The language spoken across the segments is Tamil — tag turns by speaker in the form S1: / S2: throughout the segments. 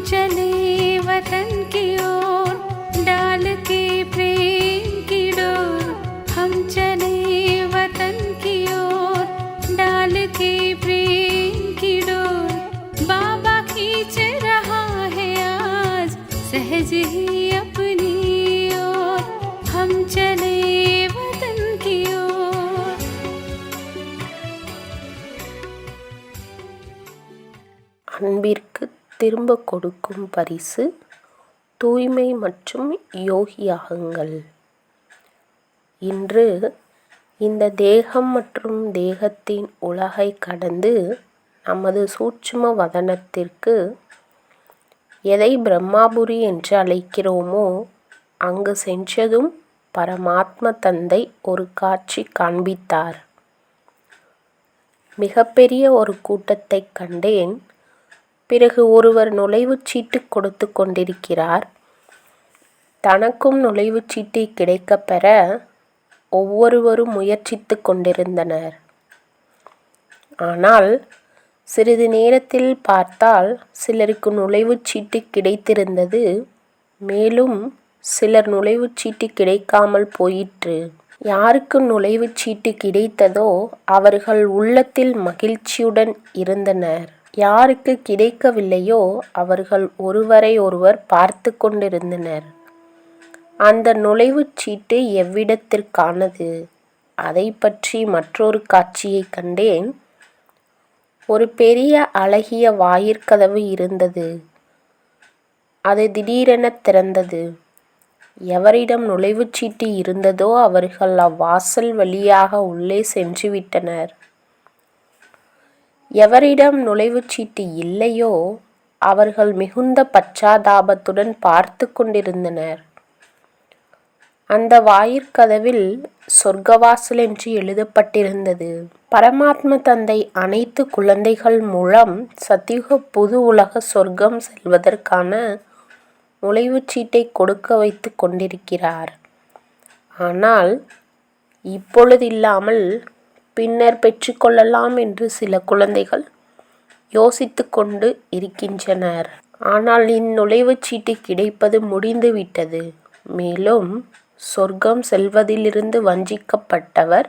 S1: चले वतन की ओर डाल के प्रेम की डोर। हम चले वतन की ओर डाल के प्रेम की डोर। बाबा खींच रहा है आज सहज ही अपनी ओर। हम चले वतन की ओर।
S2: அன்பிற்கு திரும்ப கொடுக்கும் பரிசு தூய்மை மற்றும் யோகியாகுங்கள். இன்று இந்த தேகம் மற்றும் தேகத்தின் உலகை கடந்து நமது சூட்சும வதனத்திற்கு எதை பிரம்மாபுரி என்று அழைக்கிறோமோ அங்கு சென்றதும் பரமாத்ம தந்தை ஒரு காட்சி காண்பித்தார். மிகப்பெரிய ஒரு கூட்டத்தை கண்டேன். பிறகு ஒருவர் நுழைவுச்சீட்டு கொடுத்து கொண்டிருக்கிறார். தனக்கும் நுழைவுச்சீட்டு கிடைக்கப் பெற ஒவ்வொருவரும் முயற்சித்து கொண்டிருந்தனர். ஆனால் சிறிது நேரத்தில் பார்த்தால் சிலருக்கு நுழைவுச்சீட்டு கிடைத்திருந்தது. மேலும் சிலர் நுழைவுச்சீட்டு கிடைக்காமல் போயிற்று. யாருக்கு நுழைவுச்சீட்டு கிடைத்ததோ அவர்கள் உள்ளத்தில் மகிழ்ச்சியுடன் இருந்தனர். யாருக்கு கிடைக்கவில்லையோ அவர்கள் ஒருவரை ஒருவர் பார்த்து கொண்டிருந்தனர். அந்த நுழைவுச்சீட்டு எவ்விடத்திற்கானது? அதை பற்றி மற்றொரு காட்சியை கண்டேன். ஒரு பெரிய அழகிய வாயிற்கதவு இருந்தது. அது திடீரென திறந்தது. எவரிடம் நுழைவுச்சீட்டு இருந்ததோ அவர்கள் அவ்வாசல் வழியாக உள்ளே சென்று விட்டனர். எவரிடம் நுழைவுச்சீட்டு இல்லையோ அவர்கள் மிகுந்த பச்சாதாபத்துடன் பார்த்து கொண்டிருந்தனர். அந்த வாயிற்கதவில் சொர்க்கவாசல் என்று எழுதப்பட்டிருந்தது. பரமாத்ம தந்தை அனைத்து குழந்தைகள் மூலம் சத்யுக புது உலக சொர்க்கம் செல்வதற்கான நுழைவுச்சீட்டை கொடுக்க வைத்து கொண்டிருக்கிறார். ஆனால் இப்பொழுது இல்லாமல் பின்னர் பெற்றுக்கொள்ளலாம் என்று சில குழந்தைகள் யோசித்து கொண்டு இருக்கின்றனர். ஆனால் இந்நுழைவுச்சீட்டு கிடைப்பது முடிந்துவிட்டது. மேலும் சொர்க்கம் செல்வதிலிருந்து வஞ்சிக்கப்பட்டவர்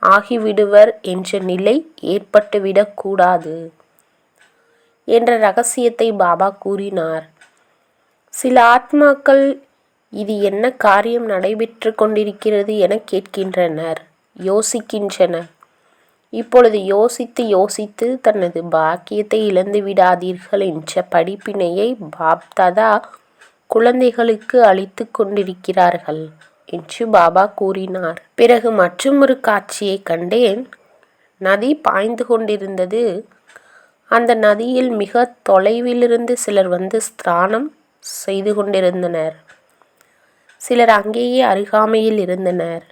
S2: ஆகிவிடுவர் என்ற நிலை ஏற்பட்டுவிடக்கூடாது என்ற ரகசியத்தை பாபா கூறினார். சில ஆத்மாக்கள் இது என்ன காரியம் நடைபெற்று கொண்டிருக்கிறது என கேட்கின்றனர், யோசிக்கின்றனர். இப்பொழுது யோசித்து யோசித்து தனது பாக்கியத்தை இழந்து விடாதீர்கள் என்ற படிப்பினையை பாப்தாதா குழந்தைகளுக்கு அளித்து கொண்டிருக்கிறார்கள் என்று பாபா கூறினார். பிறகு மற்றொரு காட்சியை கண்டேன். நதி பாய்ந்து கொண்டிருந்தது. அந்த நதியில் மிக தொலைவிலிருந்து சிலர் வந்து ஸ்நானம் செய்து கொண்டிருந்தனர். சிலர் அங்கேயே அருகாமையில் இருந்தனர்.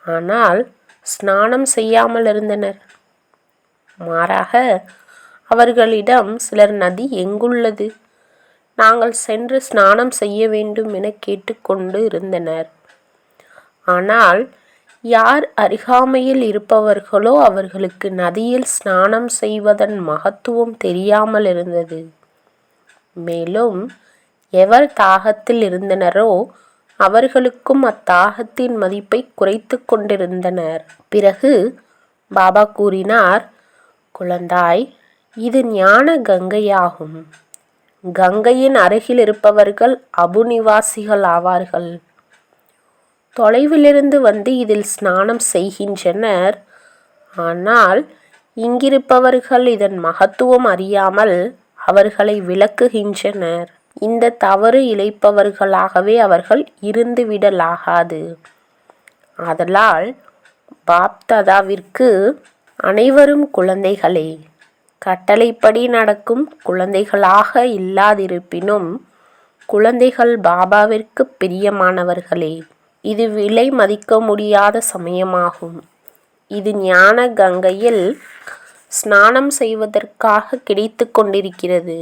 S2: ஆனால் ஸ்நானம் செய்யாமல் இருந்தனர். மாறாக அவர்களிடம் சிலர் நதி எங்குள்ளது, நாங்கள் சென்று ஸ்நானம் செய்ய வேண்டும் என கேட்டுக்கொண்டு இருந்தனர். ஆனால் யார் அருகாமையில் இருப்பவர்களோ அவர்களுக்கு நதியில் ஸ்நானம் செய்வதன் மகத்துவம் தெரியாமல் இருந்தது. மேலும் எவர் தாகத்தில் இருந்தனரோ அவர்களுக்கும் அத்தாகத்தின் மதிப்பை குறைத்து கொண்டிருந்தனர். பிறகு பாபா கூறினார், குழந்தாய், இது ஞான கங்கையாகும். கங்கையின் அருகில் இருப்பவர்கள் அபுநிவாசிகள் ஆவார்கள். தொலைவிலிருந்து வந்து இதில் ஸ்நானம் செய்கின்றனர். ஆனால் இங்கிருப்பவர்கள் இதன் மகத்துவம் அறியாமல் அவர்களை விலக்குகின்றனர். இந்த தவறு இழைப்பவர்களாகவே அவர்கள் இருந்துவிடலாகாது. ஆதலால் பாப்தாதாவிற்கு அனைவரும் குழந்தைகளே, கட்டளைப்படி நடக்கும் குழந்தைகளாக இல்லாதிருப்பினும் குழந்தைகள் பாபாவிற்கு பிரியமானவர்களே. இது விலை மதிக்க முடியாத சமயமாகும். இது ஞான கங்கையில் ஸ்நானம் செய்வதற்காக கிடைத்து கொண்டிருக்கிறது.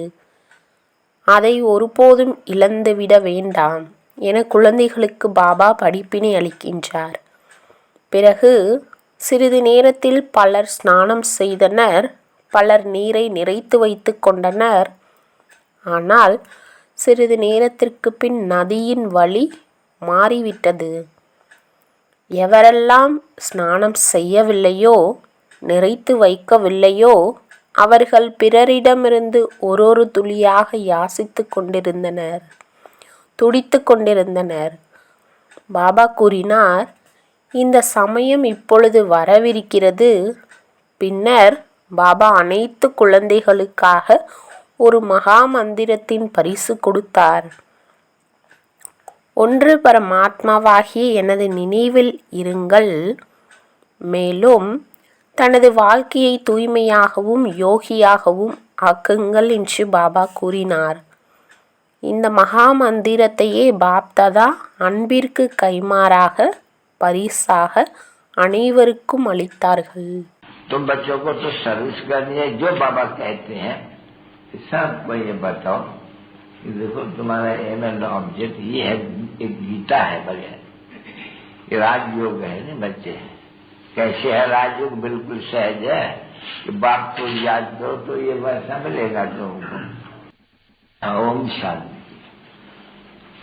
S2: அதை ஒருபோதும் இழந்துவிட வேண்டாம் என குழந்தைகளுக்கு பாபா படிப்பினை அளிக்கின்றார். பிறகு சிறிது நேரத்தில் பலர் ஸ்நானம் செய்தனர். பலர் நீரை நிறைத்து வைத்து கொண்டனர். ஆனால் சிறிது நேரத்திற்கு பின் நதியின் வழி மாறிவிட்டது. எவரெல்லாம் ஸ்நானம் செய்யவில்லையோ, நிறைத்து வைக்கவில்லையோ, அவர்கள் பிறரிடமிருந்து ஒரு துளியாக யாசித்து கொண்டிருந்தனர், துடித்து கொண்டிருந்தனர். பாபா கூறினார், இந்த சமயம் இப்பொழுது வரவிருக்கிறது. பின்னர் பாபா அனைத்து குழந்தைகளுக்காக ஒரு மகா மந்திரத்தின் பரிசு கொடுத்தார். ஒன்று, பரமாத்மாவாகிய எனது நினைவில் இருங்கள். மேலும் தனது வாழ்க்கையை தூய்மையாகவும் யோகியாகவும் ஆக்குங்கள் என்று பாபா கூறினார். இந்த மகா மந்திரத்தையே பாப்தாதா அன்பிற்கு கைமாறாக பரிசாக அனைவருக்கும் அளித்தார்கள்.
S3: तुम बच्चों को तो सर्विस करनी है, जो बाबा कहते हैं सबको ये बताओ कि देखो तुम्हारा एम एंड ऑब्जेक्ट ये है, एक गीता है बगैर, ये राजयोग है ना बच्चे। कैसे है राजयोग? बिल्कुल सहज है कि बाप को याद करो तो ये वैसा मिलेगा तुमको। ओम शांति।